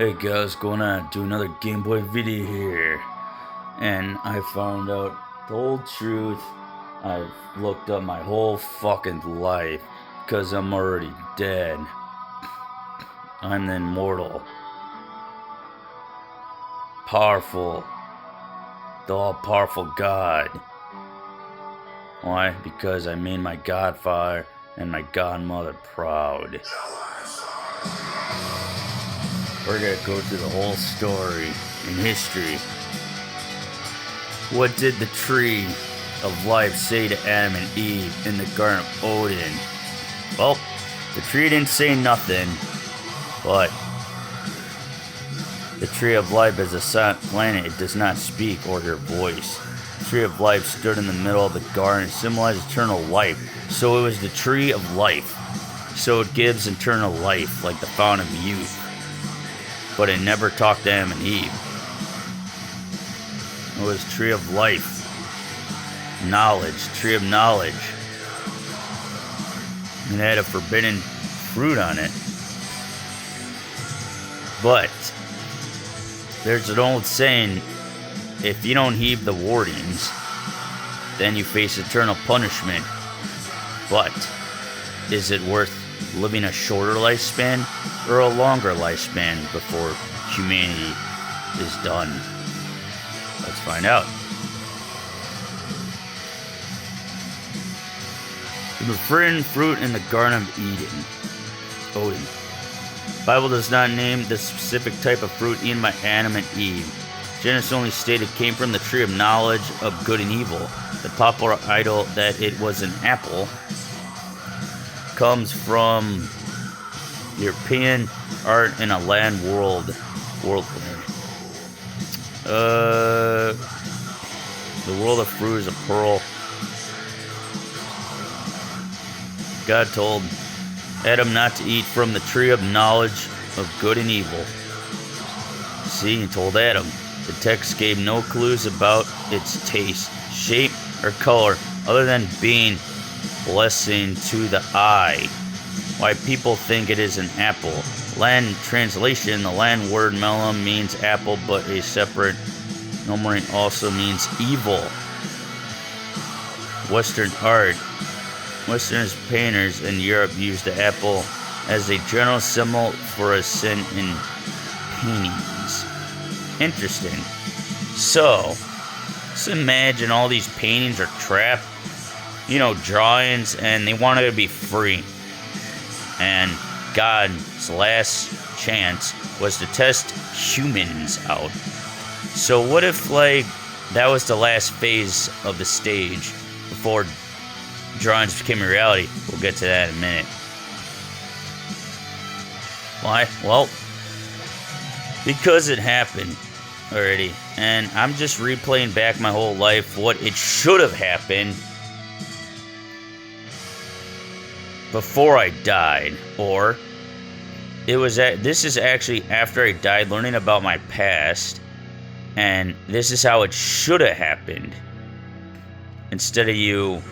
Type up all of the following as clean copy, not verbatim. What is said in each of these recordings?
Hey guys, going on? Do another Game Boy video here. And I found out the whole truth. I've looked up my whole fucking life because I'm already dead. I'm the immortal, powerful, the all-powerful God. Why? Because I made my godfather and my godmother proud. We're gonna go through the whole story in history. What did the tree of life say to Adam and Eve in the Garden of Eden? Well, the tree didn't say nothing, but the tree of life is a silent planet. It does not speak or hear voice. The tree of life stood in the middle of the garden and symbolized eternal life. So it was the tree of life. So it gives eternal life, like the fountain of youth. But it never talked to Adam and Eve. It was tree of life. Knowledge. Tree of knowledge. It had a forbidden fruit on it. But there's an old saying, if you don't heed the warnings, then you face eternal punishment. But is it worth living a shorter lifespan or a longer lifespan before humanity is done? Let's find out. The forbidden fruit in the Garden of Eden. Bible does not name the specific type of fruit eaten by Adam and Eve. Genesis only stated it came from the tree of knowledge of good and evil. The popular idol that it was an apple comes from European art in a land world. The world of fruit is a pearl. God told Adam not to eat from the tree of knowledge of good and evil. See, he told Adam. The text gave no clues about its taste, shape, or color other than being blessing to the eye. Why people think it is an apple. Latin translation, the Latin word melon means apple, but a separate nomenclature also means evil. Western art. Western painters in Europe used the apple as a general symbol for a sin in paintings. Interesting. So, let's imagine all these paintings are trapped, drawings, and they wanted to be free. And God's last chance was to test humans out. So what if, that was the last phase of the stage before drawings became a reality? We'll get to that in a minute. Why? Well, because it happened already. And I'm just replaying back my whole life what it should have happened before I died. Or this is actually after I died, learning about my past. And this is how it should have happened. Instead of you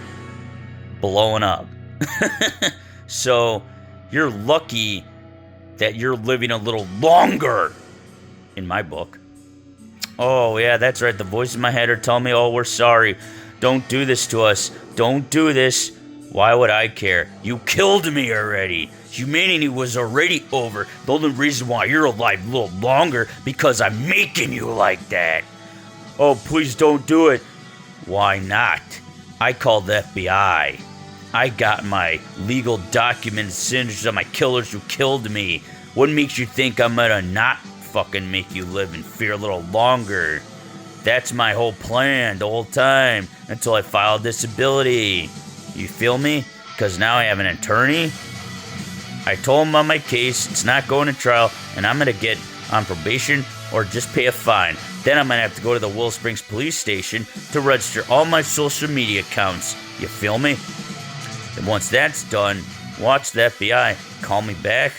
blowing up. So, you're lucky that you're living a little longer, in my book. Oh, yeah, that's right. The voices in my head are telling me, oh, we're sorry. Don't do this to us. Don't do this. Why would I care? You killed me already. Humanity was already over. The only reason why you're alive a little longer, because I'm making you like that. Oh, please don't do it. Why not? I called the FBI. I got my legal documents, signatures on my killers who killed me. What makes you think I'm gonna not fucking make you live in fear a little longer? That's my whole plan the whole time, until I filed disability. You feel me? Because now I have an attorney. I told him on my case, it's not going to trial, and I'm gonna get on probation or just pay a fine. Then I'm gonna have to go to the Willow Springs police station to register all my social media accounts. You feel me? And once that's done, watch the FBI call me back,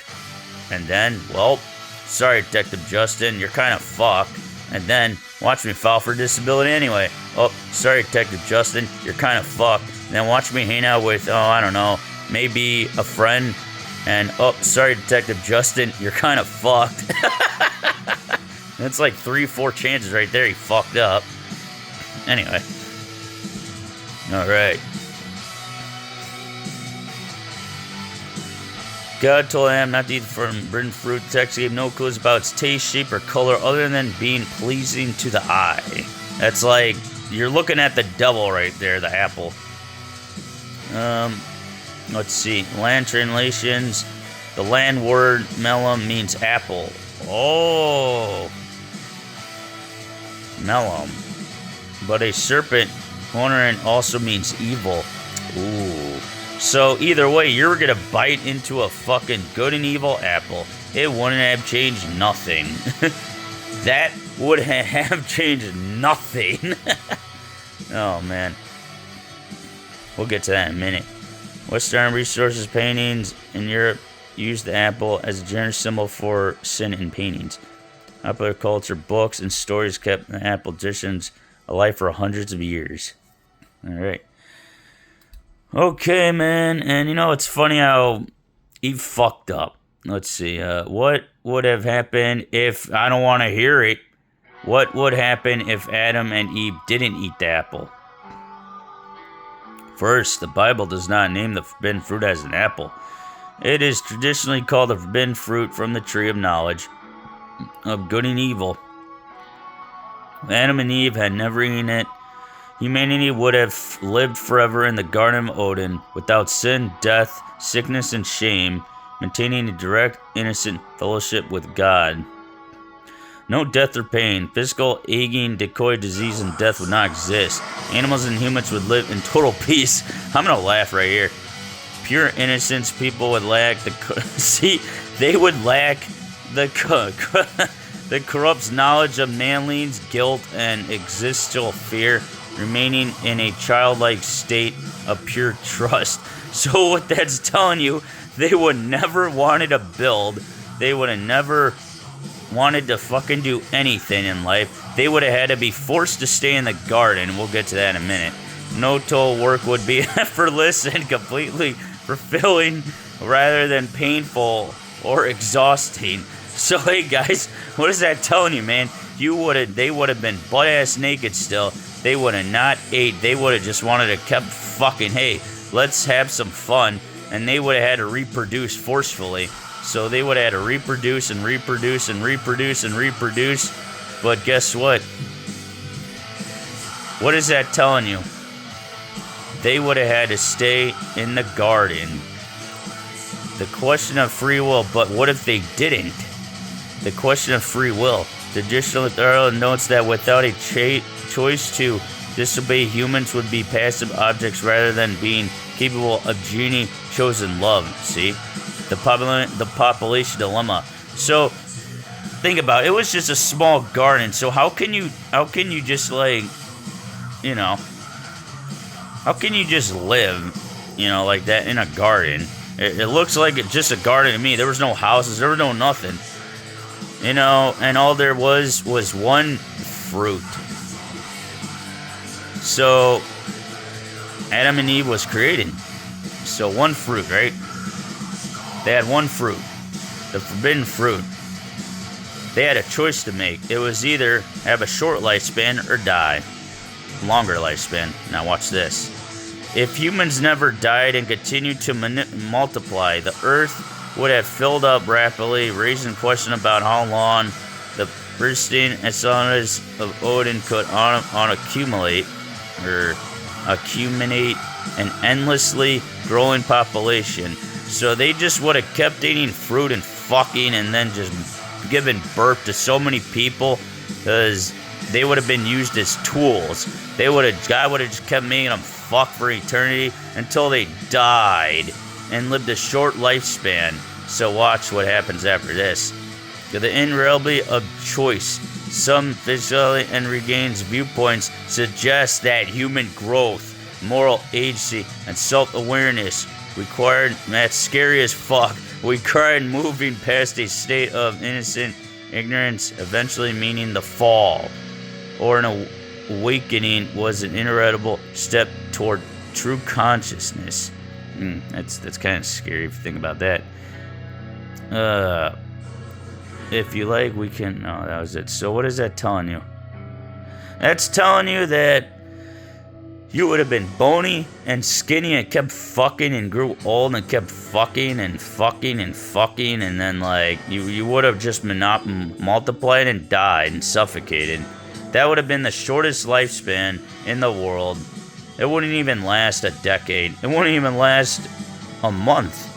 and then, well, sorry, Detective Justin, you're kind of fucked. And then watch me file for disability anyway. Oh, sorry, Detective Justin, you're kind of fucked. And then watch me hang out with, I don't know, maybe a friend. And, oh, sorry, Detective Justin, you're kind of fucked. That's like 3-4 chances right there he fucked up. Anyway. Alright. God told Adam not to eat from forbidden fruit. The text gave no clues about its taste, shape, or color other than being pleasing to the eye. That's like, you're looking at the devil right there, the apple. Let's see. Land translations. The land word melon means apple. Oh. Melon. But a serpent, horned also means evil. Ooh. So either way, you're gonna bite into a fucking good and evil apple. It wouldn't have changed nothing. That would have changed nothing. Oh, man. We'll get to that in a minute. Western resources paintings in Europe use the apple as a general symbol for sin in paintings. Popular culture, books, and stories kept the apple traditions alive for hundreds of years. Alright. Okay, man. And you know, it's funny how he fucked up. Let's see. What would have happened if... I don't want to hear it. What would happen if Adam and Eve didn't eat the apple? First, the Bible does not name the forbidden fruit as an apple. It is traditionally called the forbidden fruit from the tree of knowledge of good and evil. If Adam and Eve had never eaten it, humanity would have lived forever in the Garden of Eden without sin, death, sickness, and shame, maintaining a direct, innocent fellowship with God. No death or pain, physical, aging, decay, disease, and death would not exist. Animals and humans would live in total peace. I'm gonna laugh right here. Pure innocence, people would lack they would lack the corrupt knowledge of manliness, guilt, and existential fear, remaining in a childlike state of pure trust. So what that's telling you, they would never wanted to build. They would have never wanted to fucking do anything in life. They would have had to be forced to stay in the garden. We'll get to that in a minute. No toll work would be effortless and completely fulfilling rather than painful or exhausting. So hey guys, what is that telling you, man? They would have been butt ass naked still. They would have not ate. They would have just wanted to kept fucking, hey, let's have some fun. And they would have had to reproduce forcefully. So they would have had to reproduce and reproduce and reproduce and reproduce. But guess what? What is that telling you? They would have had to stay in the garden. The question of free will, but what if they didn't? The question of free will. Traditional authority notes that without a choice to disobey, humans would be passive objects rather than being capable of genie chosen love. See? The population dilemma. So, think about it. It was just a small garden. So how can you just like, you know, how can you just live, you know, like that in a garden? It looks like it's just a garden to me. There was no houses. There was no nothing. You know, and all there was one fruit. So, Adam and Eve was created. So one fruit, right? They had one fruit, the forbidden fruit. They had a choice to make. It was either have a short lifespan or die. Longer lifespan. Now watch this. If humans never died and continued to multiply, the earth would have filled up rapidly, raising question about how long the pristine essence of Odin could accumulate an endlessly growing population. So they just would have kept eating fruit and fucking and then just given birth to so many people because they would have been used as tools. God would have just kept making them fuck for eternity until they died and lived a short lifespan. So watch what happens after this. The inevitability of choice. Some physically and regains viewpoints suggest that human growth, moral agency, and self-awareness required, that's scary as fuck, required moving past a state of innocent ignorance, eventually meaning the fall, or an awakening was an inevitable step toward true consciousness. That's kind of scary if you think about that. if you like, we can... No, that was it. So what is that telling you? That's telling you that you would have been bony and skinny and kept fucking and grew old and kept fucking and fucking and fucking, and then, like, you would have just multiplied and died and suffocated. That would have been the shortest lifespan in the world. It wouldn't even last a decade. It wouldn't even last a month.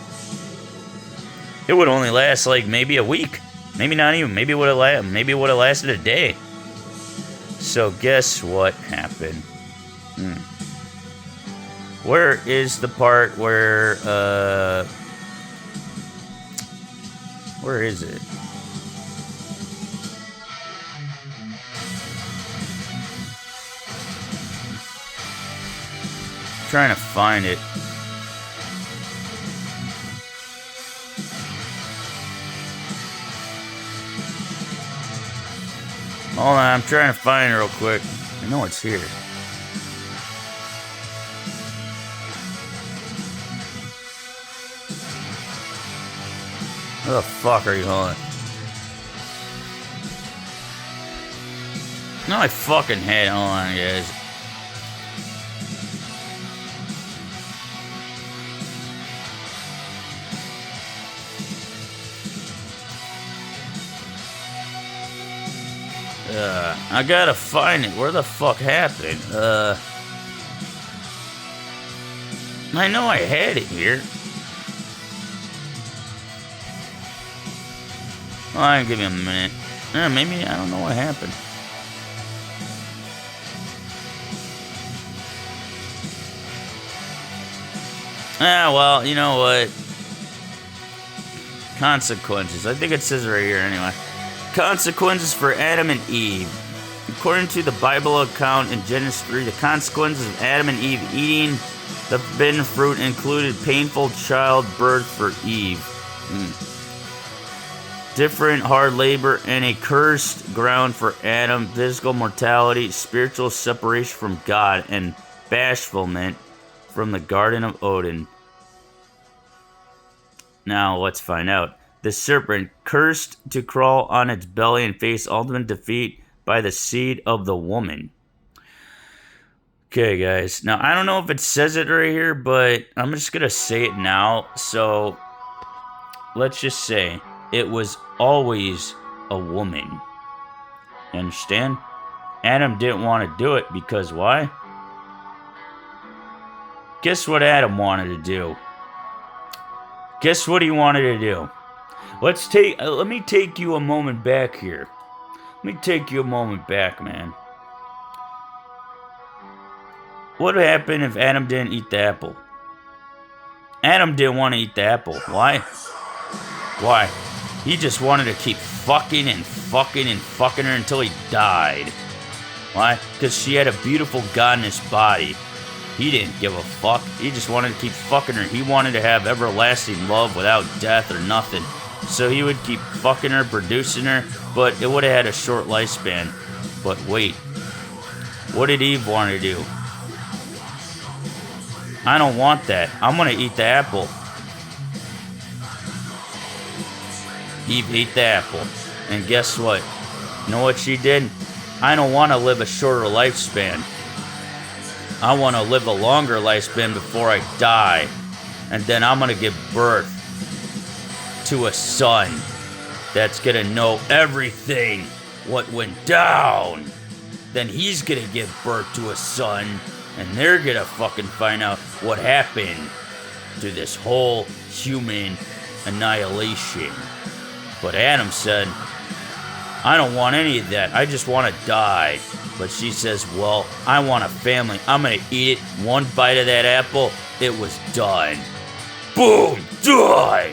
It would only last, like, maybe a week. Maybe not even. Maybe it would have lasted a day. So guess what happened? Where is the part where is it? I'm trying to find it. Hold on, I'm trying to find it real quick. I know it's here. Where the fuck are you holding? No, I fucking hate. Hold on, guys. I gotta find it. Where the fuck happened? I know I had it here. Well, I'll give you a minute. Maybe, I don't know what happened. Well, you know what? Consequences. I think it says right here anyway. Consequences for Adam and Eve. According to the Bible account in Genesis 3, the consequences of Adam and Eve eating the forbidden fruit included painful childbirth for Eve. Different hard labor and a cursed ground for Adam, physical mortality, spiritual separation from God, and bashfulment from the Garden of Odin. Now, let's find out. The serpent, cursed to crawl on its belly and face ultimate defeat by the seed of the woman. Okay, guys. Now, I don't know if it says it right here, but I'm just going to say it now. So, let's just say it was always a woman. You understand? Adam didn't want to do it because why? Guess what Adam wanted to do? Guess what he wanted to do? Let me take you a moment back here. Let me take you a moment back, man. What would happen if Adam didn't eat the apple? Adam didn't want to eat the apple. Why? Why? He just wanted to keep fucking and fucking and fucking her until he died. Why? Because she had a beautiful goddess body. He didn't give a fuck. He just wanted to keep fucking her. He wanted to have everlasting love without death or nothing. So he would keep fucking her, producing her, but it would have had a short lifespan. But wait. What did Eve want to do? I don't want that. I'm going to eat the apple. Eve ate the apple. And guess what? You know what she did? I don't want to live a shorter lifespan. I want to live a longer lifespan before I die. And then I'm going to give birth to a son that's going to know everything what went down. Then he's going to give birth to a son, and they're going to fucking find out what happened to this whole human annihilation. But Adam said, I don't want any of that. I just want to die. But she says, well, I want a family. I'm going to eat it. One bite of that apple, it was done. Boom, done.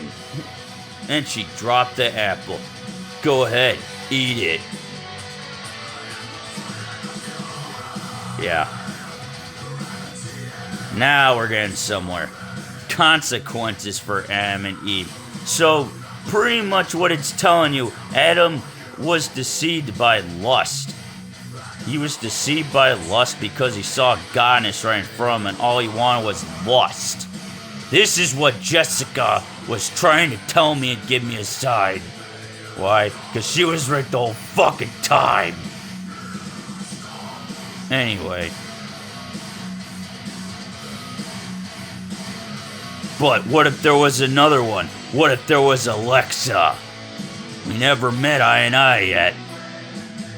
And she dropped the apple. Go ahead, eat it. Yeah. Now we're getting somewhere. Consequences for Adam and Eve. So, pretty much what it's telling you, Adam was deceived by lust. He was deceived by lust because he saw a goddess right in front of him and all he wanted was lust. This is what Jessica was trying to tell me and give me a side. Why? Because she was right the whole fucking time. Anyway. But what if there was another one? What if there was Alexa? We never met I yet.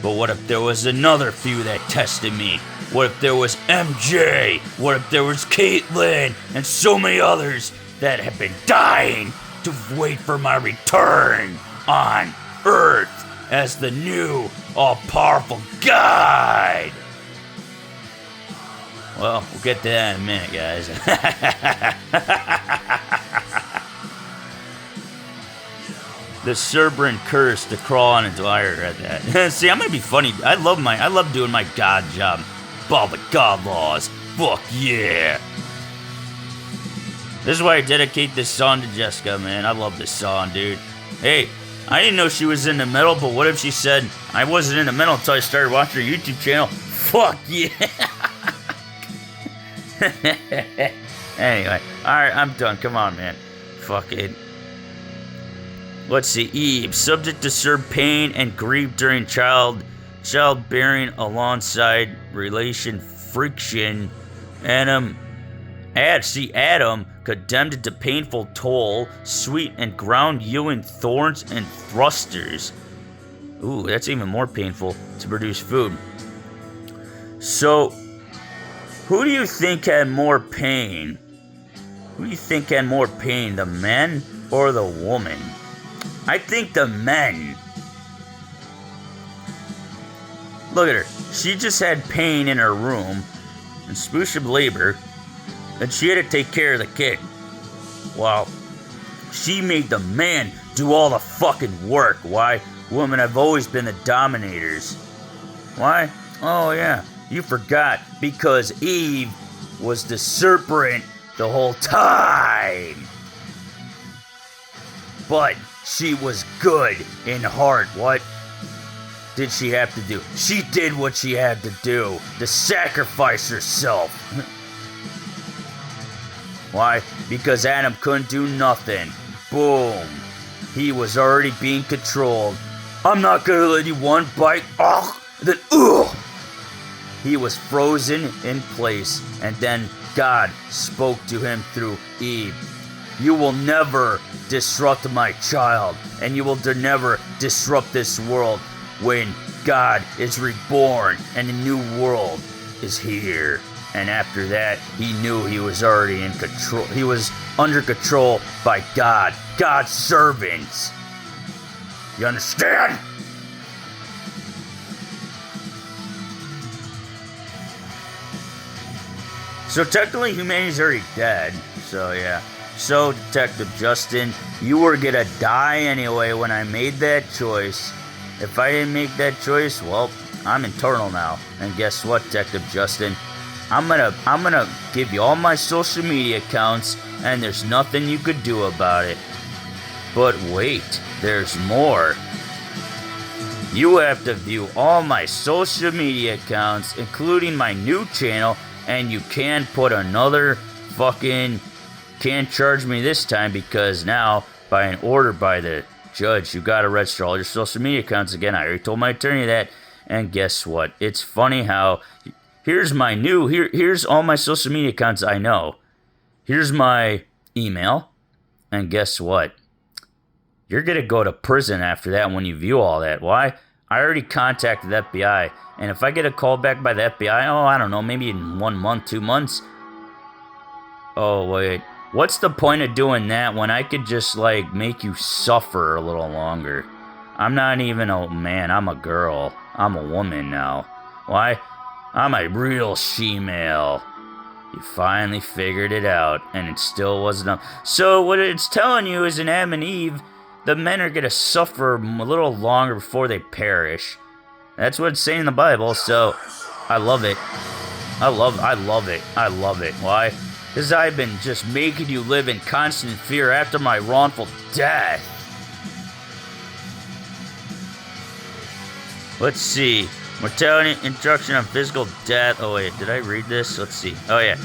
But what if there was another few that tested me? What if there was MJ? What if there was Caitlyn? And so many others that have been dying to wait for my return on Earth as the new all-powerful guide. Well, we'll get to that in a minute, guys. The Cerberus curse to crawl on its wire at that. See, I might be funny. I love doing my god job. All the god laws. Fuck yeah. This is why I dedicate this song to Jessica, man. I love this song, dude. Hey, I didn't know she was into metal, but what if she said I wasn't into metal until I started watching her YouTube channel? Fuck yeah. Anyway, alright, I'm done. Come on, man. Fuck it. Let's see. Eve, subject to serve pain and grief during childbearing alongside relation friction. Adam, condemned to painful toll, sweet and ground yielding thorns and thrusters. Ooh, that's even more painful to produce food. So, who do you think had more pain? Who do you think had more pain, the men or the woman? I think the men. Look at her. She just had pain in her room and spushing labor, and she had to take care of the kid. Well, she made the man do all the fucking work. Why? Women have always been the dominators. Why? Oh, yeah. You forgot. Because Eve was the serpent the whole time. But she was good in heart. What did she have to do? She did what she had to do. To sacrifice herself. Why? Because Adam couldn't do nothing. Boom. He was already being controlled. I'm not gonna let you one bite. Ugh. Then ugh. He was frozen in place. And then God spoke to him through Eve. You will never disrupt my child, and you will never disrupt this world when God is reborn and a new world is here. And after that, he knew he was already in control. He was under control by God, God's servants. You understand? So technically, humanity's already dead. So yeah. So, Detective Justin, you were gonna die anyway when I made that choice. If I didn't make that choice, well, I'm eternal now. And guess what, Detective Justin? I'm gonna give you all my social media accounts, and there's nothing you could do about it. But wait, there's more. You have to view all my social media accounts, including my new channel, and you can put another fucking... Can't charge me this time because now, by an order by the judge, you gotta register all your social media accounts again. I already told my attorney that. And guess what? It's funny how here's all my social media accounts I know. Here's my email. And guess what? You're gonna go to prison after that when you view all that. Why? I already contacted the FBI. And if I get a call back by the FBI, oh, I don't know, maybe in 1 month, 2 months. Oh, wait. What's the point of doing that when I could just, like, make you suffer a little longer? I'm not even a man, I'm a girl. I'm a woman now. Why? I'm a real she-male. You finally figured it out, and it still wasn't enough. So what it's telling you is in Adam and Eve, the men are gonna suffer a little longer before they perish. That's what it's saying in the Bible, so I love it. I love it. Why? Because I've been just making you live in constant fear after my wrongful death. Let's see. Mortality, instruction on physical death. Oh, wait. Did I read this? Let's see. Oh, yeah.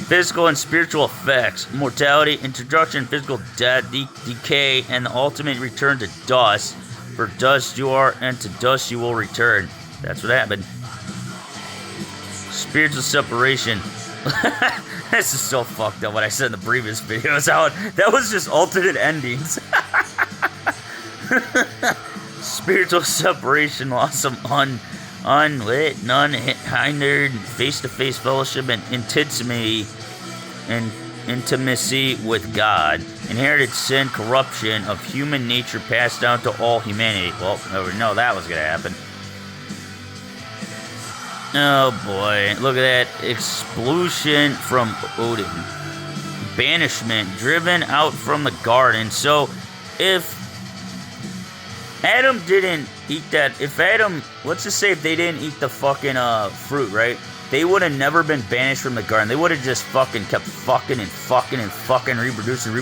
Physical and spiritual effects: mortality, introduction, physical death, decay, and the ultimate return to dust. For dust you are, and to dust you will return. That's what happened. Spiritual separation. This is so fucked up what I said in the previous videos. That was just alternate endings. Spiritual separation, loss of unlit, non-hindered, face-to-face fellowship and intimacy with God. Inherited sin, corruption of human nature passed down to all humanity. Well, never know that was gonna happen. Oh boy, look at that. Expulsion from Odin. Banishment, driven out from the garden. So, if Adam didn't eat that, let's just say if they didn't eat the fucking fruit, right? They would have never been banished from the garden. They would have just fucking kept fucking and reproducing,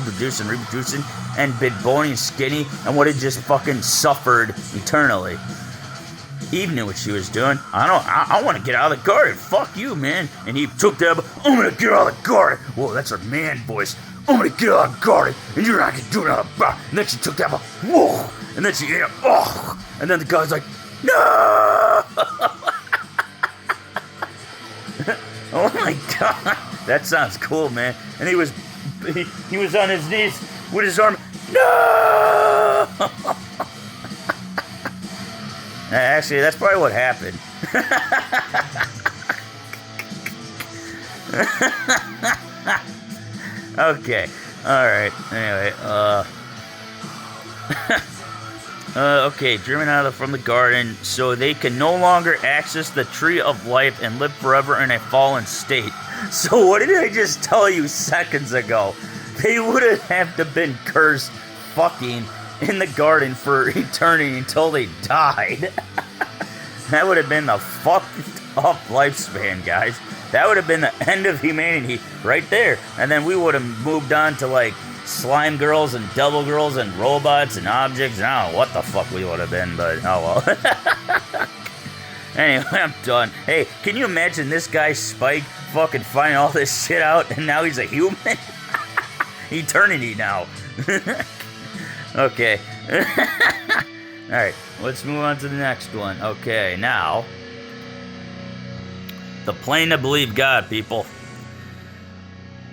and been bony and skinny, and would have just fucking suffered eternally. Eve knew what she was doing. I want to get out of the garden. Fuck you, man. And he took that. I'm gonna get out of the garden. Whoa, that's a man voice. I'm gonna get out of the garden, and you're not gonna do another. And then she took that. Whoa. And then she ate it. Oh. And then the guy's like, no. Oh my god. That sounds cool, man. And he was on his knees with his arm. No. Actually, that's probably what happened. Okay. Alright. Anyway, okay, driven from the garden so they can no longer access the tree of life and live forever in a fallen state. So what did I just tell you seconds ago? They would have to been cursed fucking in the garden for eternity until they died. That would have been the fucked up lifespan, guys. That would have been the end of humanity right there. And then we would have moved on to like slime girls and devil girls and robots and objects. And I don't know what the fuck we would have been, but oh well. Anyway, I'm done. Hey, can you imagine this guy Spike fucking finding all this shit out and now he's a human? Eternity now. Okay. Alright, let's move on to the next one. Okay, now. The plan to believe God, people.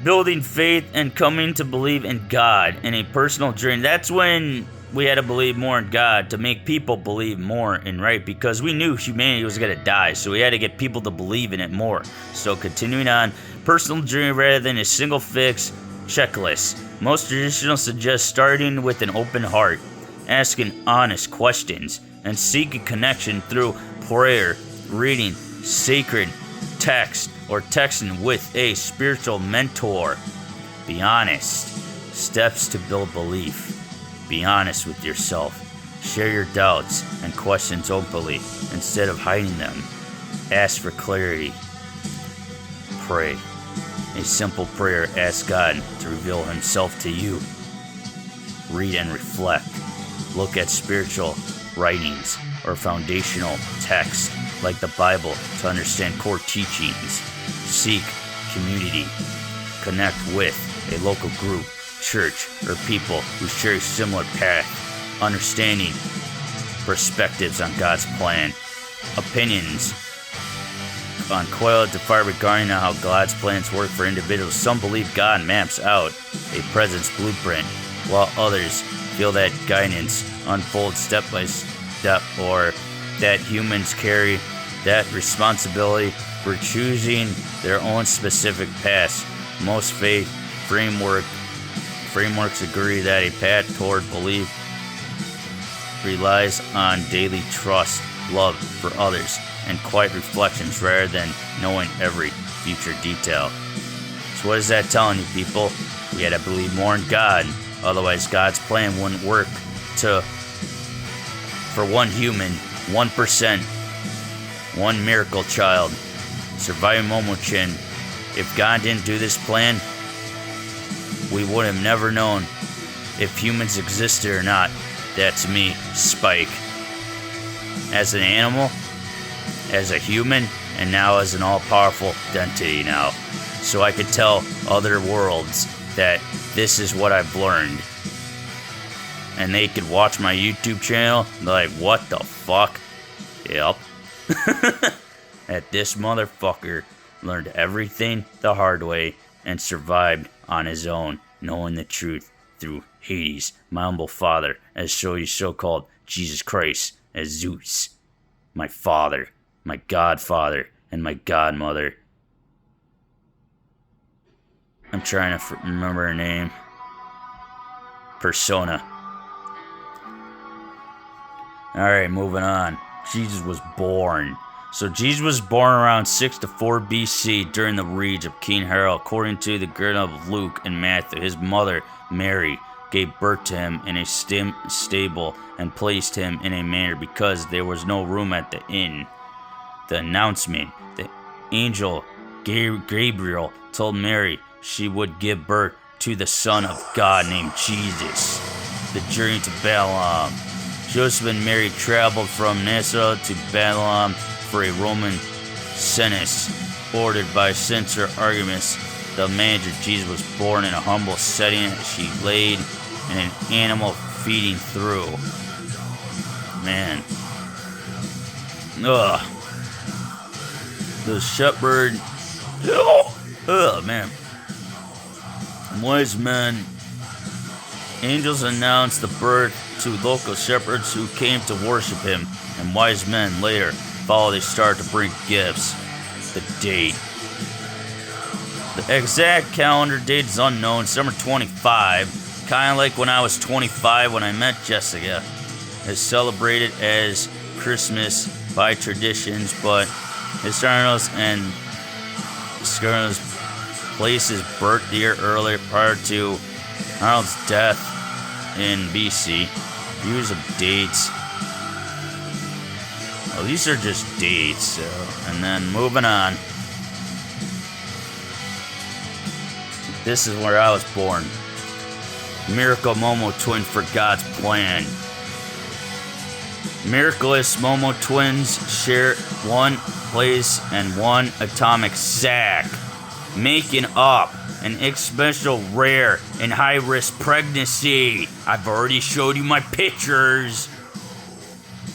Building faith and coming to believe in God in a personal journey. That's when we had to believe more in God to make people believe more in right, because we knew humanity was going to die, so we had to get people to believe in it more. So continuing on, personal journey rather than a single fix checklist. Most traditional suggest starting with an open heart, asking honest questions, and seeking connection through prayer, reading sacred text, or texting with a spiritual mentor. Be honest. Steps to build belief. Be honest with yourself. Share your doubts and questions openly instead of hiding them. Ask for clarity. Pray. A simple prayer asks God to reveal Himself to you. Read and reflect. Look at spiritual writings or foundational texts like the Bible to understand core teachings. Seek community. Connect with a local group, church, or people who share a similar path. Understanding perspectives on God's plan. Opinions on coil to fire regarding how God's plans work for individuals. Some believe God maps out a presence blueprint, while others feel that guidance unfolds step by step, or that humans carry that responsibility for choosing their own specific paths. Most faith frameworks agree that a path toward belief relies on daily trust, love for others, and quiet reflections rather than knowing every future detail. So what is that telling you, people? We had to believe more in God, otherwise God's plan wouldn't work for one human, 1%, one miracle child, surviving Momochin. If God didn't do this plan, we would have never known if humans existed or not. That's me, Spike. As an animal, as a human, and now as an all-powerful entity now. so I could tell other worlds that this is what I've learned. And they could watch my YouTube channel and be like, what the fuck? Yep. That this motherfucker learned everything the hard way and survived on his own, knowing the truth through Hades, my humble father, as so-called Jesus Christ, as Zeus, my father, my godfather, and my godmother. I'm trying to remember her name. Persona. Alright, moving on. Jesus was born. So Jesus was born around 6 to 4 BC during the reign of King Herod. According to the Gospel of Luke and Matthew, his mother, Mary, gave birth to him in a stable and placed him in a manger because there was no room at the inn. The announcement, the angel Gabriel told Mary she would give birth to the Son of God named Jesus. The journey to Bethlehem. Joseph and Mary traveled from Nazareth to Bethlehem for a Roman census ordered by Censor Argumus. The manger Jesus was born in a humble setting. She laid in an animal feeding through. Man. Ugh. The shepherd. Oh, man. Wise men. Angels announced the birth to local shepherds who came to worship him, and wise men later followed a star to bring gifts. The date. The exact calendar date is unknown. Summer 25, kind of like when I was 25 when I met Jessica. Is celebrated as Christmas by traditions, but historians and scholars place his birth year earlier prior to Harold's death in BC. Views of dates. Well, these are just dates, so. And then moving on. This is where I was born. Miracle Momo twin for God's plan. Miraculous Momo twins share one place and one atomic sac, making up an especial rare and high-risk pregnancy. I've already showed you my pictures.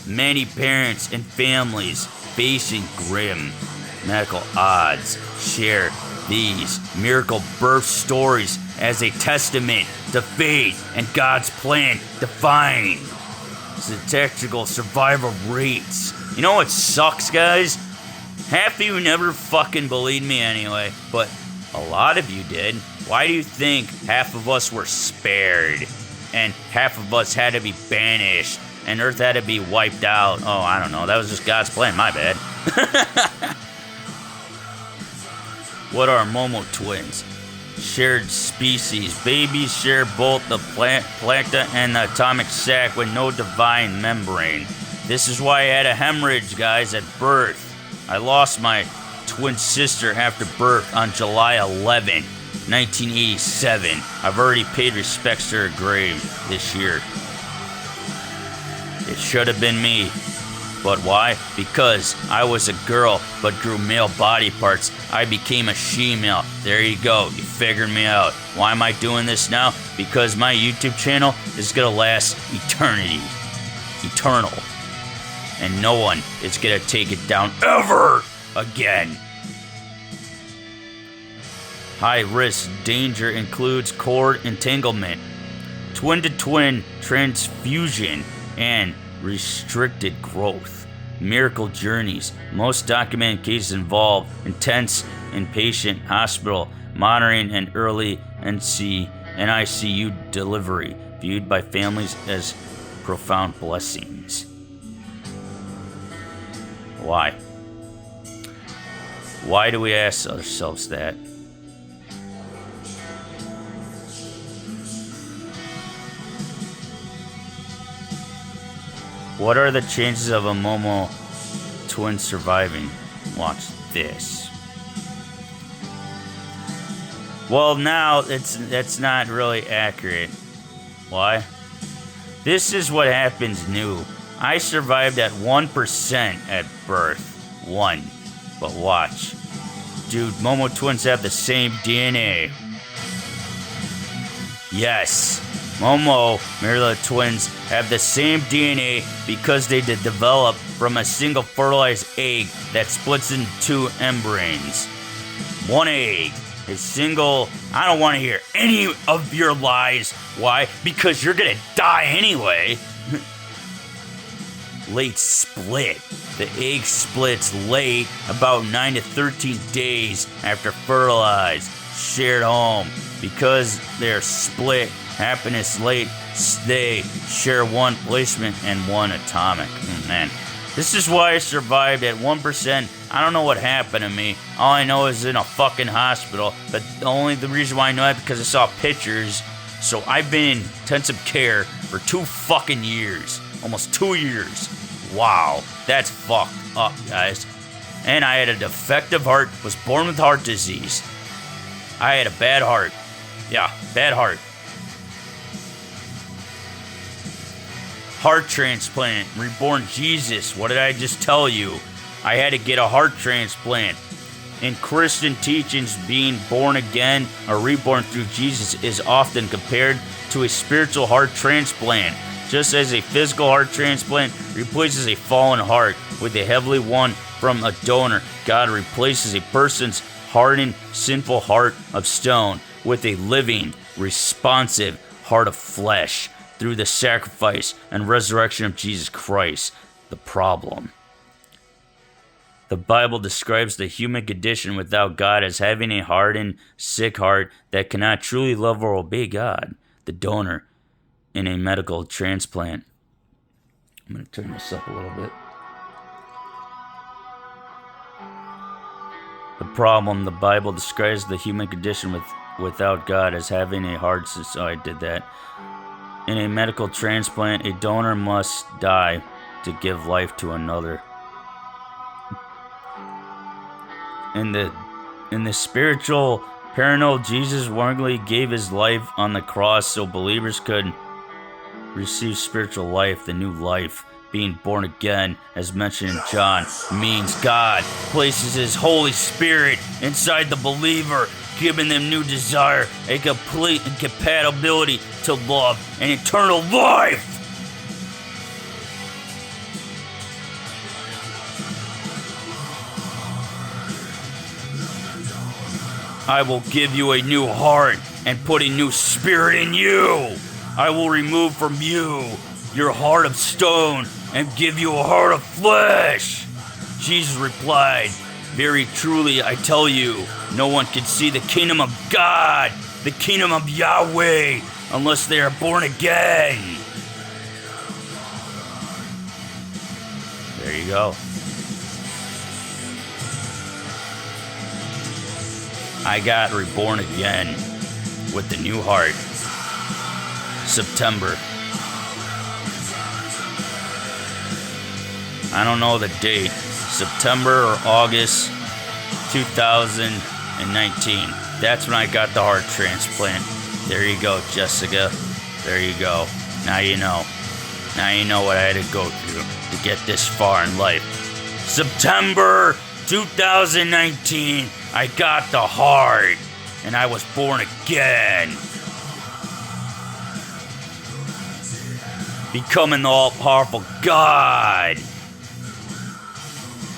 Many parents and families facing grim medical odds share these miracle birth stories as a testament to faith and God's plan defined statistical survival rates. You know what sucks, guys? Half of you never fucking believed me anyway, but a lot of you did. Why do you think half of us were spared and half of us had to be banished and Earth had to be wiped out? Oh, I don't know. That was just God's plan. My bad. What are Momo twins? Shared species. Babies share both the plankton and the atomic sac with no divine membrane. This is why I had a hemorrhage, guys, at birth. I lost my twin sister after birth on July 11, 1987. I've already paid respects to her grave this year. It should have been me. But why? Because I was a girl but grew male body parts. I became a she-male. There you go. You figured me out. Why am I doing this now? Because my YouTube channel is going to last eternity. Eternal. And no one is going to take it down ever again. High risk danger includes cord entanglement, twin-to-twin transfusion, and restricted growth. Miracle journeys. Most documented cases involve intense inpatient hospital monitoring and early NICU delivery, viewed by families as profound blessings. Why? Why do we ask ourselves that? What are the chances of a Momo twin surviving? Watch this. Well, now that's not really accurate. Why? This is what happens new. I survived at 1% at birth. 1. But watch. Dude, Momo twins have the same DNA. Yes, Momo Mirla twins have the same DNA because they did develop from a single fertilized egg that splits into two membranes. One egg is single. I don't want to hear any of your lies. Why? Because you're gonna die anyway. Late split. The egg splits late, about 9 to 13 days after fertilized. Shared home. Because they're split, happiness late, they share one placement and one atomic. Man, this is why I survived at 1%. I don't know what happened to me. All I know is in a fucking hospital. But the reason why I know that because I saw pictures. So I've been in intensive care for 2 fucking years. Almost 2 years. Wow, that's fucked up, guys. And I had a defective heart, was born with heart disease. I had a bad heart. Yeah, bad heart. Heart transplant, reborn Jesus. What did I just tell you? I had to get a heart transplant. In Christian teachings, being born again or reborn through Jesus is often compared to a spiritual heart transplant. Just as a physical heart transplant replaces a fallen heart with a heavenly one from a donor, God replaces a person's hardened, sinful heart of stone with a living, responsive heart of flesh through the sacrifice and resurrection of Jesus Christ. The problem. The Bible describes the human condition without God as having a hardened, sick heart that cannot truly love or obey God, the donor, in a medical transplant. I'm going to turn this up a little bit. The problem, the Bible describes the human condition without God as having a hard... So I did that. In a medical transplant, a donor must die to give life to another. In the spiritual parallel, Jesus willingly gave his life on the cross so believers could receive spiritual life, the new life. Being born again, as mentioned in John, means God places his Holy Spirit inside the believer, giving them new desire, a complete compatibility to love, and eternal life. I will give you a new heart and put a new spirit in you. I will remove from you your heart of stone and give you a heart of flesh. Jesus replied, very truly I tell you, no one can see the kingdom of God, the kingdom of Yahweh, unless they are born again. There you go. I got reborn again with the new heart. September. I don't know the date. September or August 2019. That's when I got the heart transplant. There you go, Jessica. There you go. Now you know. Now you know what I had to go through to get this far in life. September 2019. I got the heart. And I was born again. Becoming the all-powerful God.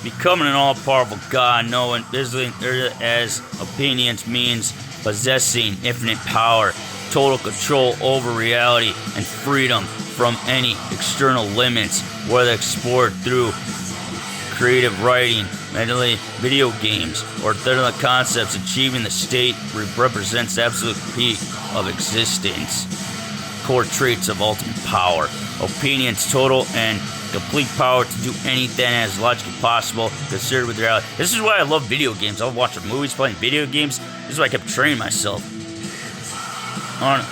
Becoming an all-powerful God, knowing as opinions means possessing infinite power, total control over reality, and freedom from any external limits, whether explored through creative writing, mentally video games, or other concepts. Achieving the state represents the absolute peak of existence. Core traits of ultimate power. Opinions, total and complete power to do anything as logically possible, considered with reality. This is why I love video games. I love watching movies, playing video games. This is why I kept training myself. On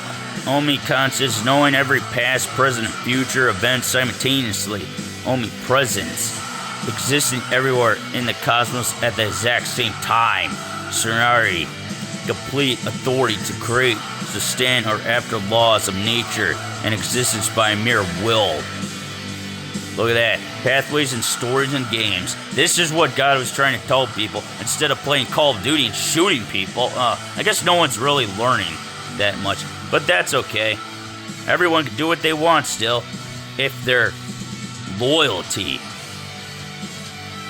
omniscience, knowing every past, present, and future event simultaneously. Omnipresence. Existing everywhere in the cosmos at the exact same time. Serenity. Complete authority to create, sustain, or after laws of nature and existence by mere will. Look at that. Pathways and stories and games. This is what God was trying to tell people instead of playing Call of Duty and shooting people. I guess no one's really learning that much, but that's okay. Everyone can do what they want still if their loyalty,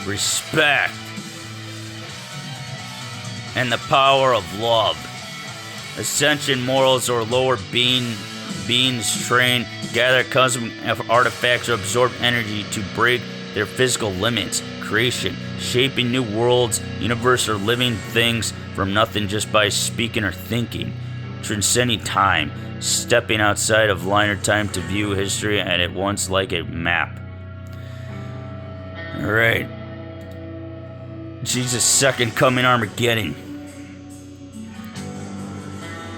respect, and the power of love, ascension morals, or lower beings train, gather cosmic artifacts or absorb energy to break their physical limits, creation, shaping new worlds, universe, or living things from nothing just by speaking or thinking, transcending time, stepping outside of linear time to view history at once like a map. Alright. Jesus' second coming, Armageddon.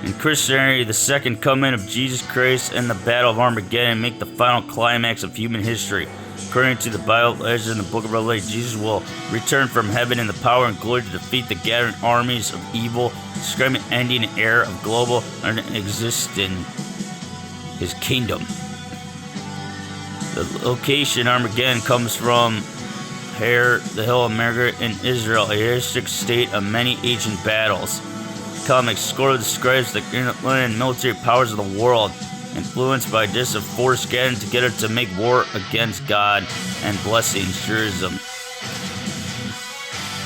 In Christianity, the second coming of Jesus Christ and the Battle of Armageddon make the final climax of human history. According to the Bible, as in the book of Revelation, Jesus will return from heaven in the power and glory to defeat the gathering armies of evil, describing ending an era of global existence in his kingdom. The location Armageddon comes from the Hill of America in Israel, a historic state of many ancient battles. Comic Score describes the and military powers of the world, influenced by this of force gathered together to make war against God and blessing tourism.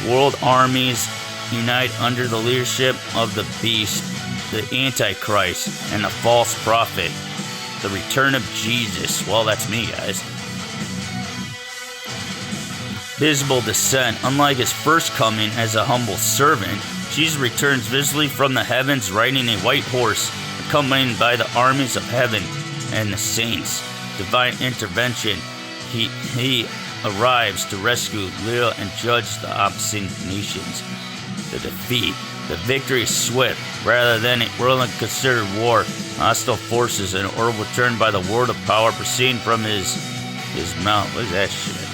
World armies unite under the leadership of the beast, the Antichrist, and the false prophet. The return of Jesus. Well, that's me, guys. Visible descent. Unlike his first coming as a humble servant, Jesus returns visibly from the heavens riding a white horse, accompanied by the armies of heaven and the saints. Divine intervention. He arrives to rescue, lead, and judge the opposite nations. The defeat. The victory is swift, rather than a whirling considered war. Hostile forces and orb returned by the word of power proceeding from his mouth. What is that shit?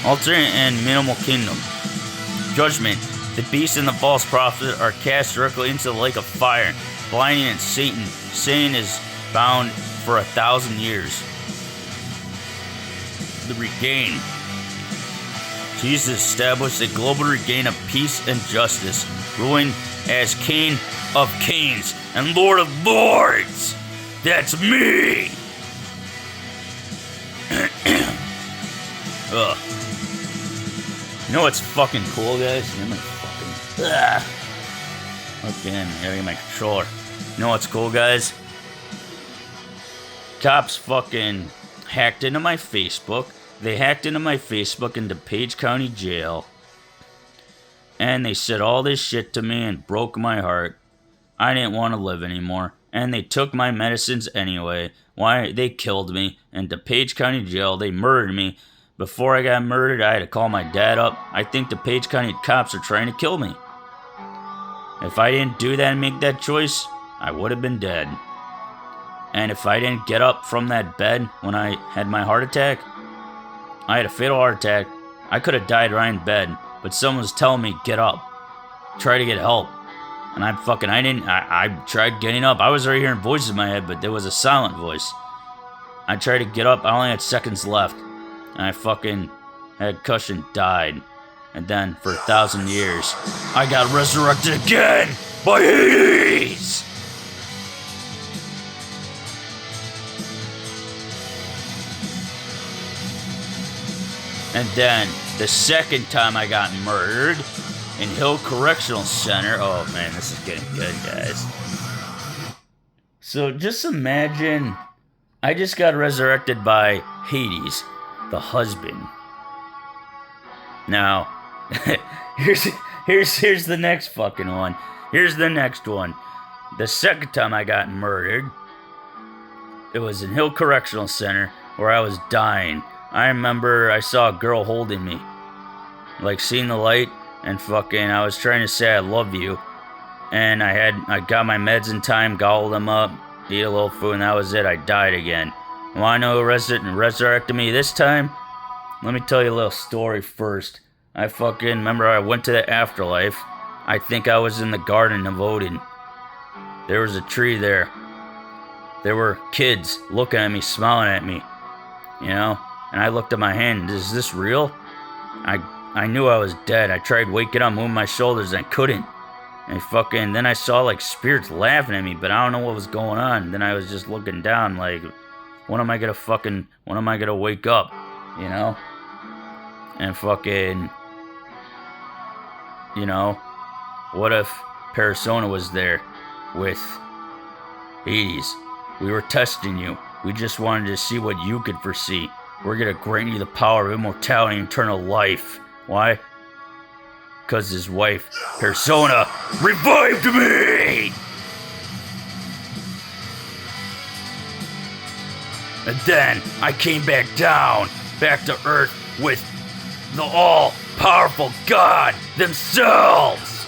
Alternate and minimal kingdom. Judgment. The beast and the false prophet are cast directly into the lake of fire, blinding and Satan is bound for 1,000 years. The regain. Jesus established a global regain of peace and justice, ruling as King of Kings and Lord of Lords. That's me! Ugh. You know what's fucking cool, guys? Okay, I gotta get my controller. You know what's cool, guys? Cops fucking hacked into my Facebook. They hacked into my Facebook into Page County Jail. And they said all this shit to me and broke my heart. I didn't want to live anymore. And they took my medicines anyway. Why? They killed me. And to Page County Jail, they murdered me. Before I got murdered, I had to call my dad up. I think the Page County cops are trying to kill me. If I didn't do that and make that choice, I would have been dead. And if I didn't get up from that bed when I had my heart attack, I had a fatal heart attack. I could have died right in bed, but someone was telling me, get up. Try to get help. And I tried getting up. I was already hearing voices in my head, but there was a silent voice. I tried to get up. I only had seconds left. And I fucking had concussion, died. And then, for 1,000 years, I got resurrected again by Hades! And then, the second time I got murdered in Hill Correctional Center. Oh man, this is getting good, guys. So just imagine, I just got resurrected by Hades, the husband. Now, here's the next fucking one. Here's the next one. The second time I got murdered, it was in Hill Correctional Center where I was dying. I remember I saw a girl holding me, like seeing the light, and fucking I was trying to say I love you, and I got my meds in time, gobbled them up, ate a little food, and that was it. I died again. Want to know who resurrected me this time? Let me tell you a little story first. I fucking remember I went to the afterlife. I think I was in the Garden of Odin. There was a tree there. there were kids looking at me, smiling at me, you know? And I looked at my hand, is this real? I knew I was dead. I tried waking up, moving my shoulders, and I couldn't. And then I saw like spirits laughing at me, but I don't know what was going on. Then I was just looking down like, when am I gonna wake up, you know? And you know, what if Persona was there with Hades? We were testing you. We just wanted to see what you could foresee. We're gonna grant you the power of immortality and eternal life. Why? Because his wife, Persona, revived me! And then I came back to Earth with the all-powerful God themselves!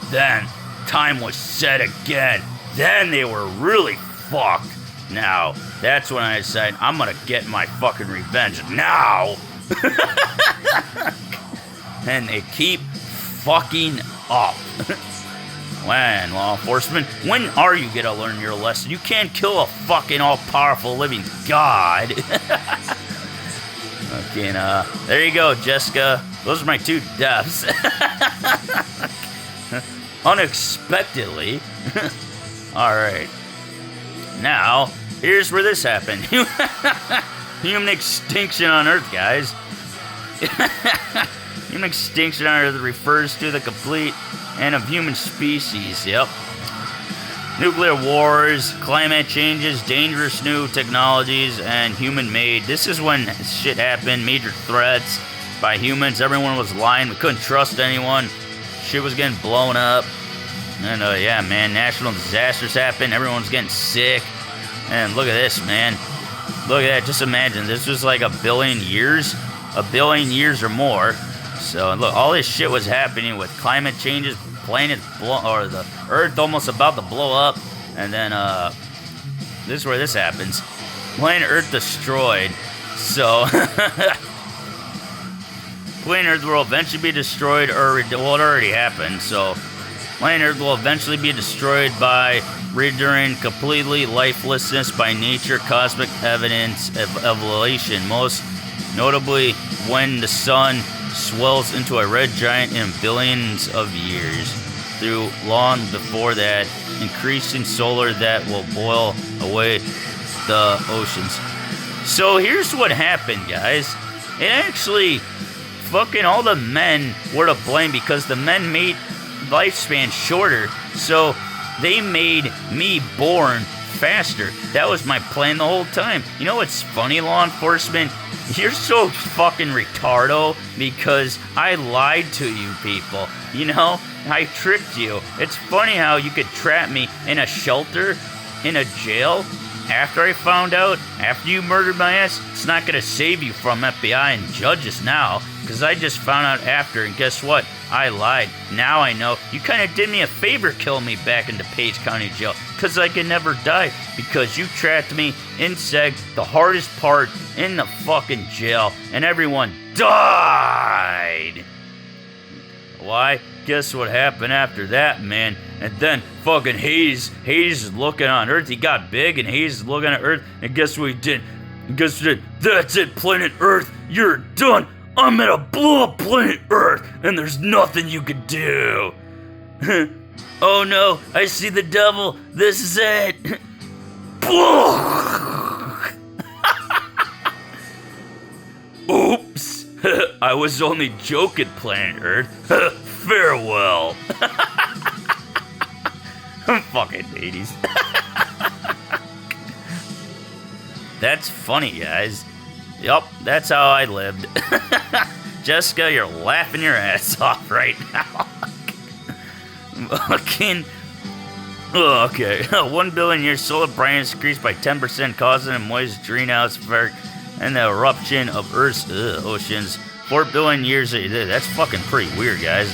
Then, time was set again. Then they were really fucked. Now, that's when I decided I'm gonna get my fucking revenge now! And they keep fucking up. When, law enforcement? When are you gonna learn your lesson? You can't kill a fucking all-powerful living god. Okay, there you go, Jessica. Those are my 2 deaths. Unexpectedly. Alright. Now, here's where this happened. Human extinction on Earth, guys. Human extinction on Earth refers to the complete end of human species. Yep. Nuclear wars, climate changes, dangerous new technologies, and human-made. This is when shit happened. Major threats by humans. Everyone was lying. We couldn't trust anyone. Shit was getting blown up. And yeah, man, national disasters happened. Everyone's getting sick. And look at this, man. Look at that. Just imagine. This was like a billion years or more. So look, all this shit was happening with climate changes, planets or the Earth almost about to blow up, and then this is where this happens. Planet Earth destroyed. So planet Earth will eventually be destroyed, or well, it already happened. So planet Earth will eventually be destroyed by rendering completely lifelessness by nature, cosmic evidence of evolution, most notably when the sun swells into a red giant in billions of years. Through long before that, increasing solar that will boil away the oceans. So here's what happened, guys. It actually, fucking all the men were to blame because the men made lifespan shorter. So they made me born faster. That was my plan the whole time. You know what's funny, law enforcement? You're so fucking retardo because I lied to you people. You know, I tricked you. It's funny how you could trap me in a shelter, in a jail, after I found out, after you murdered my ass. It's not gonna save you from FBI and judges now, because I just found out after, and guess what? I lied. Now I know. You kind of did me a favor killing me back in DePage County Jail, because I could never die, because you trapped me in seg, the hardest part in the fucking jail, and everyone died. Why? Guess what happened after that, man? And then fucking Hayes is looking on Earth. He got big, and Hayes is looking at Earth, and guess what he did? Guess what he did? That's it, planet Earth. You're done. I'm gonna blow up planet Earth, and there's nothing you can do. Oh no, I see the devil. This is it. Oops. I was only joking, planet Earth. Farewell. Fucking 80s. That's funny, guys. Yup, that's how I lived. Jessica, you're laughing your ass off right now. Fucking. Oh, okay. 1 billion years, solar brightness increased by 10%, causing a moist greenhouse effect and the eruption of Earth's oceans. 4 billion years. That's fucking pretty weird, guys.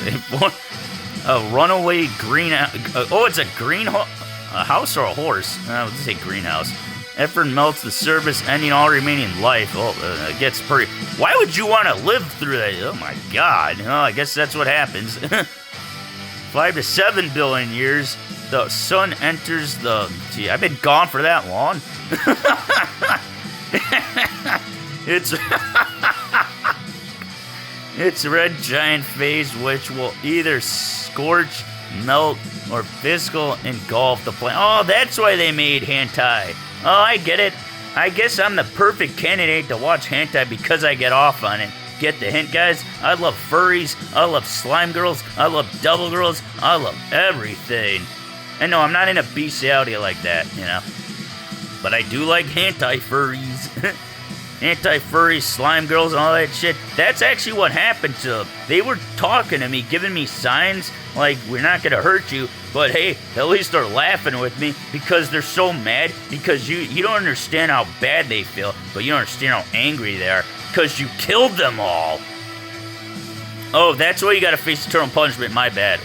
A runaway greenhouse. Oh, it's a a house or a horse? Let's say greenhouse. Effort melts the surface, ending all remaining life. Oh, it gets pretty. Why would you want to live through that? Oh my god. Oh, I guess that's what happens. 5 to 7 billion years. The sun enters the... Gee, I've been gone for that long. It's... It's a red giant phase which will either scorch, melt, or physical engulf the planet. Oh, that's why they made hentai. Oh, I get it. I guess I'm the perfect candidate to watch hentai because I get off on it. Get the hint, guys? I love furries. I love slime girls. I love double girls. I love everything. And no, I'm not into bestiality like that, you know. But I do like hentai furries. Anti-furry slime girls and all that shit. That's actually what happened to them. They were talking to me, giving me signs like, we're not gonna hurt you, but hey, at least they're laughing with me because they're so mad because you don't understand how bad they feel, but you don't understand how angry they are because you killed them all. Oh, that's why you gotta face eternal punishment. My bad.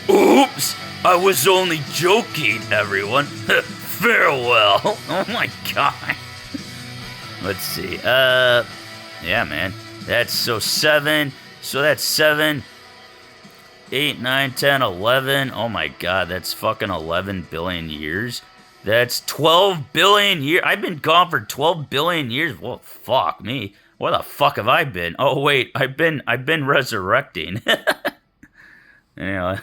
Oops. I was only joking, everyone. Farewell. Oh my god. Let's see. Yeah, man. That's so 7. So that's 7, 8, 9, 10, 11. Oh my god, that's fucking 11 billion years. That's 12 billion years. I've been gone for 12 billion years. Well, fuck me. Where the fuck have I been? Oh wait, I've been resurrecting. Anyway.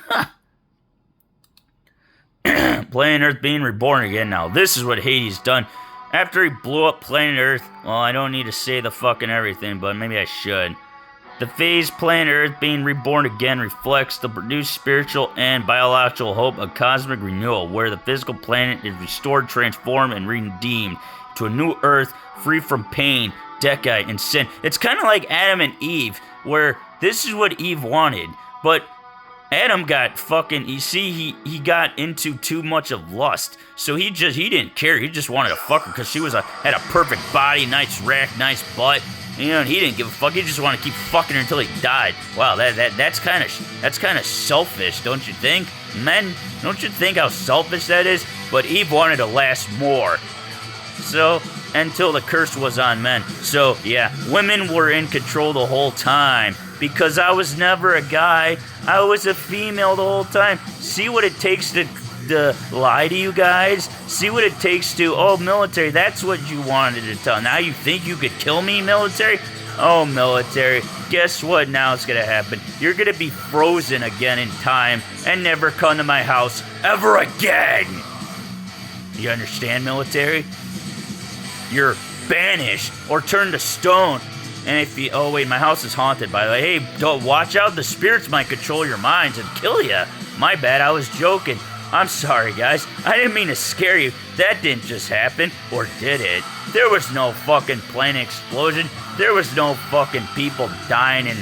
Planet Earth being reborn again now. This is what Hades done. After he blew up planet Earth, well, I don't need to say the fucking everything, but maybe I should. The phase planet Earth being reborn again reflects the produced spiritual and biological hope of cosmic renewal, where the physical planet is restored, transformed, and redeemed to a new Earth free from pain, decay, and sin. It's kind of like Adam and Eve, where this is what Eve wanted, but Adam got fucking, you see, he got into too much of lust. So he didn't care. He just wanted to fuck her because she had a perfect body, nice rack, nice butt. You know, and he didn't give a fuck. He just wanted to keep fucking her until he died. Wow, that's kind of selfish, don't you think? Men, don't you think how selfish that is? But Eve wanted to last more. So, until the curse was on men. So, yeah, women were in control the whole time. Because I was never a guy. I was a female the whole time. See what it takes to lie to you guys? See what it takes to, oh, military, that's what you wanted to tell. Now you think you could kill me, military? Oh, military, guess what now is going to happen? You're going to be frozen again in time and never come to my house ever again. You understand, military? You're banished or turned to stone. And if you, oh wait, my house is haunted, by the way. Hey, don't watch out, the spirits might control your minds and kill you. My bad, I was joking. I'm sorry, guys. I didn't mean to scare you. That didn't just happen, or did it? There was no fucking planet explosion. There was no fucking people dying in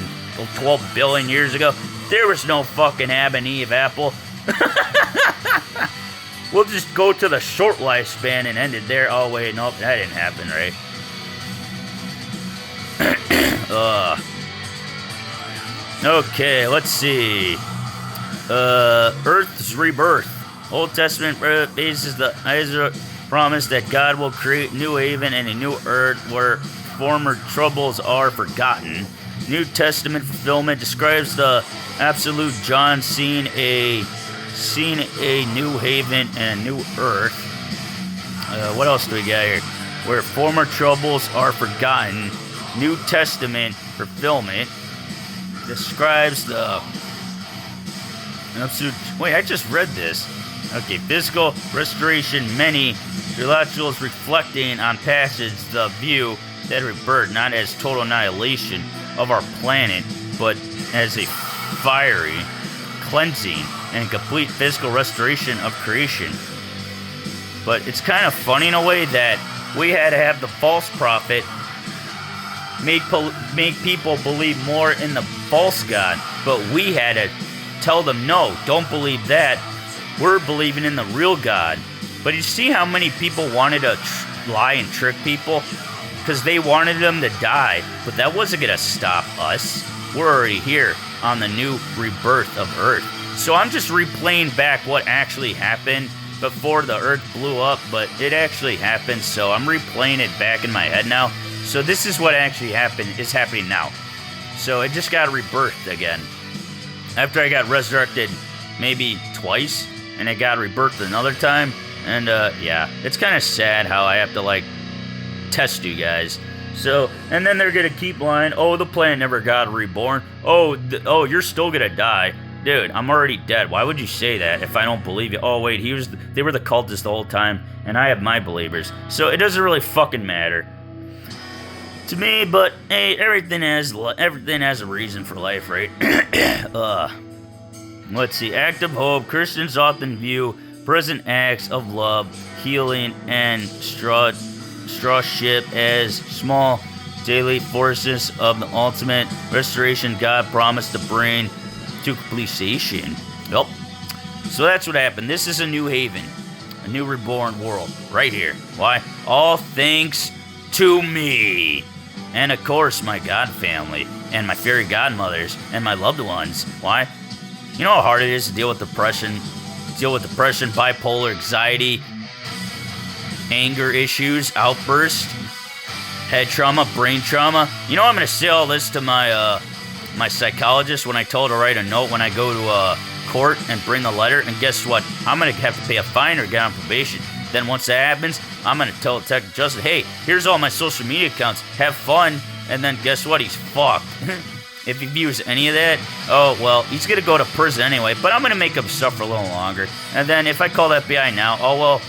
12 billion years ago. There was no fucking Adam and Eve apple. We'll just go to the short lifespan and end it there. Oh wait, nope, that didn't happen, right? Okay, let's see. Earth's rebirth. Old Testament bases the Isaac promise that God will create new haven and a new earth where former troubles are forgotten. New Testament fulfillment describes the absolute John seeing a new haven and a new earth. What else do we got here? Where former troubles are forgotten. New Testament fulfillment describes the absolute... Wait, I just read this. Okay, physical restoration. Many theologians reflecting on passage the view that rebirth not as total annihilation of our planet, but as a fiery cleansing and complete physical restoration of creation. But it's kind of funny in a way that we had to have the false prophet make people believe more in the false God, but we had to tell them, no, don't believe that. We're believing in the real God. But you see how many people wanted to lie and trick people? Because they wanted them to die. But that wasn't going to stop us. We're already here on the new rebirth of Earth. So I'm just replaying back what actually happened before the Earth blew up, but it actually happened, so I'm replaying it back in my head now. So this is what actually happened, is happening now. So it just got rebirthed again. After I got resurrected maybe twice, and it got rebirthed another time. And yeah, it's kind of sad how I have to like test you guys. So, and then they're gonna keep lying. Oh, the planet never got reborn. Oh, you're still gonna die. Dude, I'm already dead. Why would you say that if I don't believe you? Oh, wait, they were the cultists the whole time, and I have my believers. So it doesn't really fucking matter to me, but hey, everything has a reason for life, right? Let's see. Act of hope. Christians often view present acts of love, healing, and stewardship as small daily forces of the ultimate restoration God promised to bring to completion. Yep. So that's what happened. This is a new haven, a new reborn world, right here. Why? All thanks to me. And of course, my god family, and my fairy godmothers, and my loved ones. Why? You know how hard it is to deal with depression, bipolar, anxiety, anger issues, outbursts, head trauma, brain trauma. You know I'm gonna say all this to my psychologist when I told her to write a note when I go to court and bring the letter. And guess what? I'm gonna have to pay a fine or get on probation. Then once that happens, I'm gonna tell Detective Justin, hey, here's all my social media accounts. Have fun. And then guess what? He's fucked. If he views any of that, oh, well, he's gonna go to prison anyway, but I'm gonna make him suffer a little longer. And then if I call the FBI now, oh, well,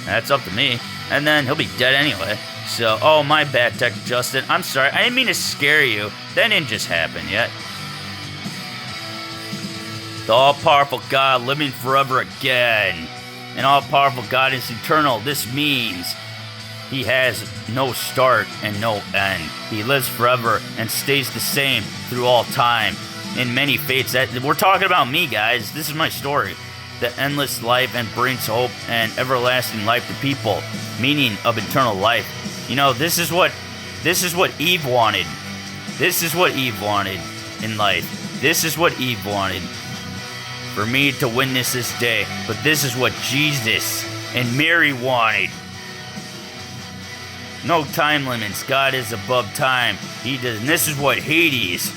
that's up to me. And then he'll be dead anyway. So, oh, my bad, Detective Justin. I'm sorry. I didn't mean to scare you. That didn't just happen yet. The all-powerful God living forever again. An all-powerful God is eternal. This means he has no start and no end. He lives forever and stays the same through all time. In many fates, we're talking about me, guys. This is my story. The endless life and brings hope and everlasting life to people. Meaning of eternal life. You know, this is what Eve wanted. This is what Eve wanted in life. This is what Eve wanted. For me to witness this day. But this is what Jesus and Mary wanted. No time limits. God is above time. He does. And this is what Hades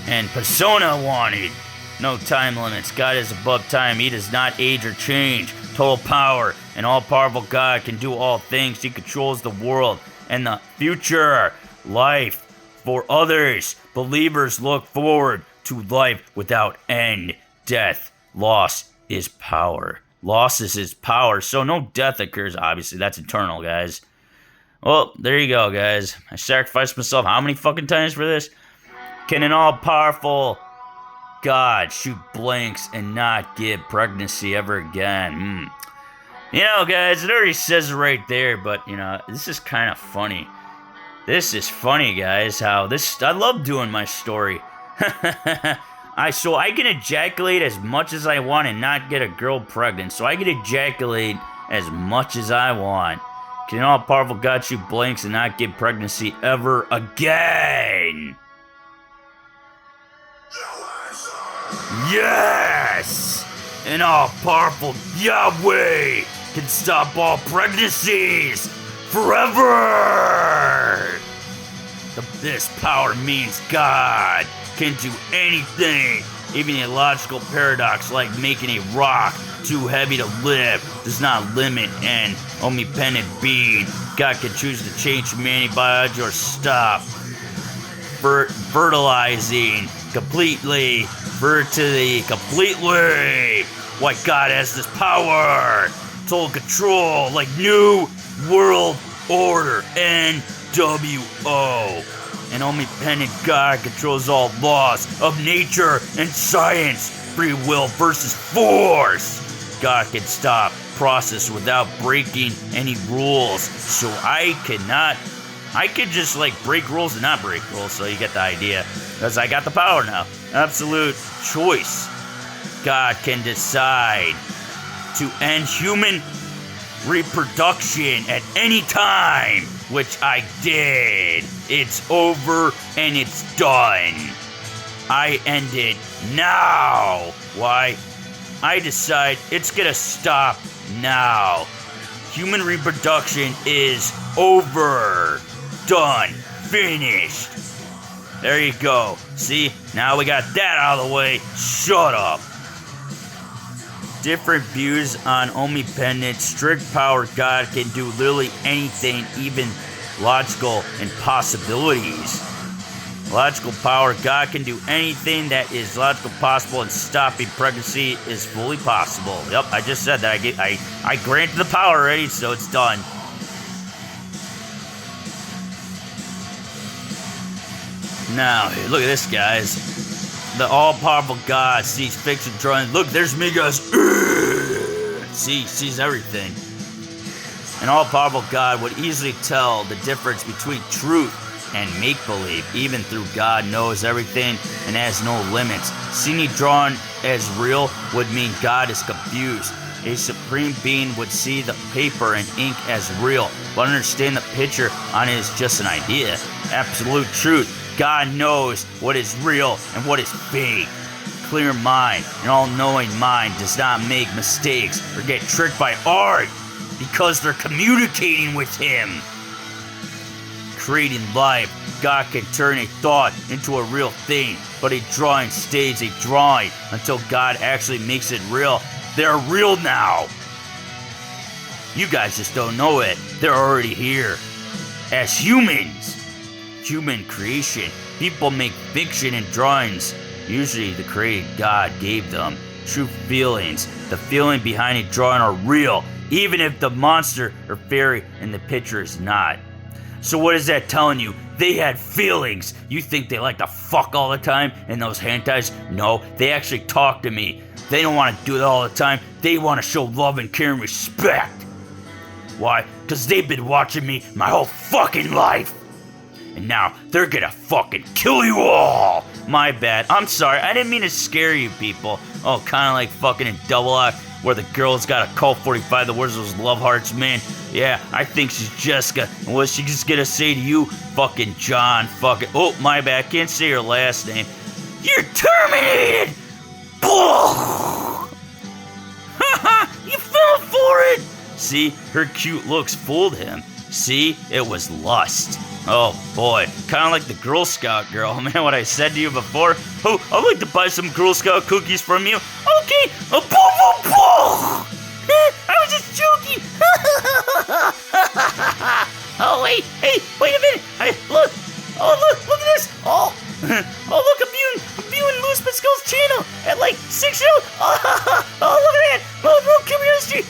and Persona wanted. No time limits. God is above time. He does not age or change. Total power. An all-powerful God can do all things. He controls the world and the future. Life for others. Believers look forward to life without end. Death. Loss is power. Loss is his power. So no death occurs, obviously. That's eternal, guys. Well, there you go, guys. I sacrificed myself how many fucking times for this? Can an all-powerful God shoot blanks and not give pregnancy ever again? You know, guys, it already says it right there, but, you know, this is kind of funny. This is funny, guys, how this... I love doing my story. So I can ejaculate as much as I want and not get a girl pregnant. So I can ejaculate as much as I want. Can an all-powerful God shoot blanks and not get pregnancy ever again? Yes! An all-powerful Yahweh can stop all pregnancies forever! This power means God can do anything. Even a logical paradox like making a rock too heavy to lift does not limit an omnipotent being. God can choose to change humanity, biology, or stop fertilizing completely. Fertility completely. Why God has this power. Total control like New World Order, NWO. An omnipotent God controls all laws of nature and science. Free will versus force. God can stop process without breaking any rules. So I could just like break rules and not break rules. So you get the idea. Because I got the power now. Absolute choice. God can decide to end human reproduction at any time, which I did. It's over and it's done. I end it now. Why? I decide it's gonna stop now. Human reproduction is over. Done. Finished. There you go. See? Now we got that out of the way. Shut up. different views on omnipotent, strict power. God can do literally anything, even logical impossibilities. Logical power. God can do anything that is logical possible, and stopping pregnancy is fully possible. Yep, I just said that. I granted the power already, so it's done. Now, look at this, guys. The all-powerful God sees fiction drawing. Look, there's me, guys. See, sees everything. An all-powerful God would easily tell the difference between truth and make-believe. Even through God knows everything and has no limits. Seeing it drawn as real would mean God is confused. A supreme being would see the paper and ink as real, but understand the picture on it is just an idea. Absolute truth. God knows what is real and what is fake. Clear mind, an all-knowing mind does not make mistakes or get tricked by art because they're communicating with Him. Creating life, God can turn a thought into a real thing, but a drawing stays a drawing until God actually makes it real. They're real now. You guys just don't know it. They're already here. As humans. Human creation. People make fiction and drawings. Usually the created God gave them true feelings. The feeling behind a drawing are real, even if the monster or fairy in the picture is not. So what is that telling you? They had feelings. You think they like to fuck all the time in those hentais? No, they actually talk to me. They don't want to do it all the time. They want to show love and care and respect. Why? Because they've been watching me my whole fucking life. And now they're gonna fucking kill you all! My bad. I'm sorry. I didn't mean to scare you people. Oh, kind of like fucking in Double Act where the girl's got a Colt 45 that wears those love hearts, man. Yeah, I think she's Jessica. And what's she just gonna say to you? Fucking John, fucking... Oh, my bad. I can't say her last name. You're terminated! Haha! You fell for it! See? Her cute looks fooled him. See? It was lust. Oh boy, kind of like the Girl Scout girl. Man, what I said to you before? Oh, I'd like to buy some Girl Scout cookies from you. Okay, I was just joking. Oh wait, hey, wait a minute. Look, look at this. Oh, look, I'm viewing Louis Pascal's channel at like 6 years old. Oh, look at that. Oh, curiosity.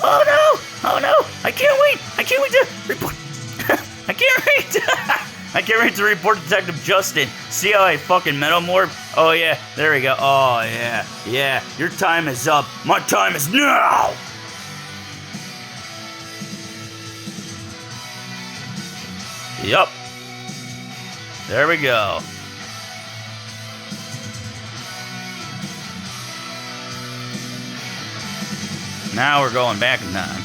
Oh no, I can't wait to report. I can't wait to report Detective Justin. See how I fucking metamorph? Oh yeah, there we go. Oh yeah. Your time is up. My time is now. Yup. There we go. Now we're going back in time.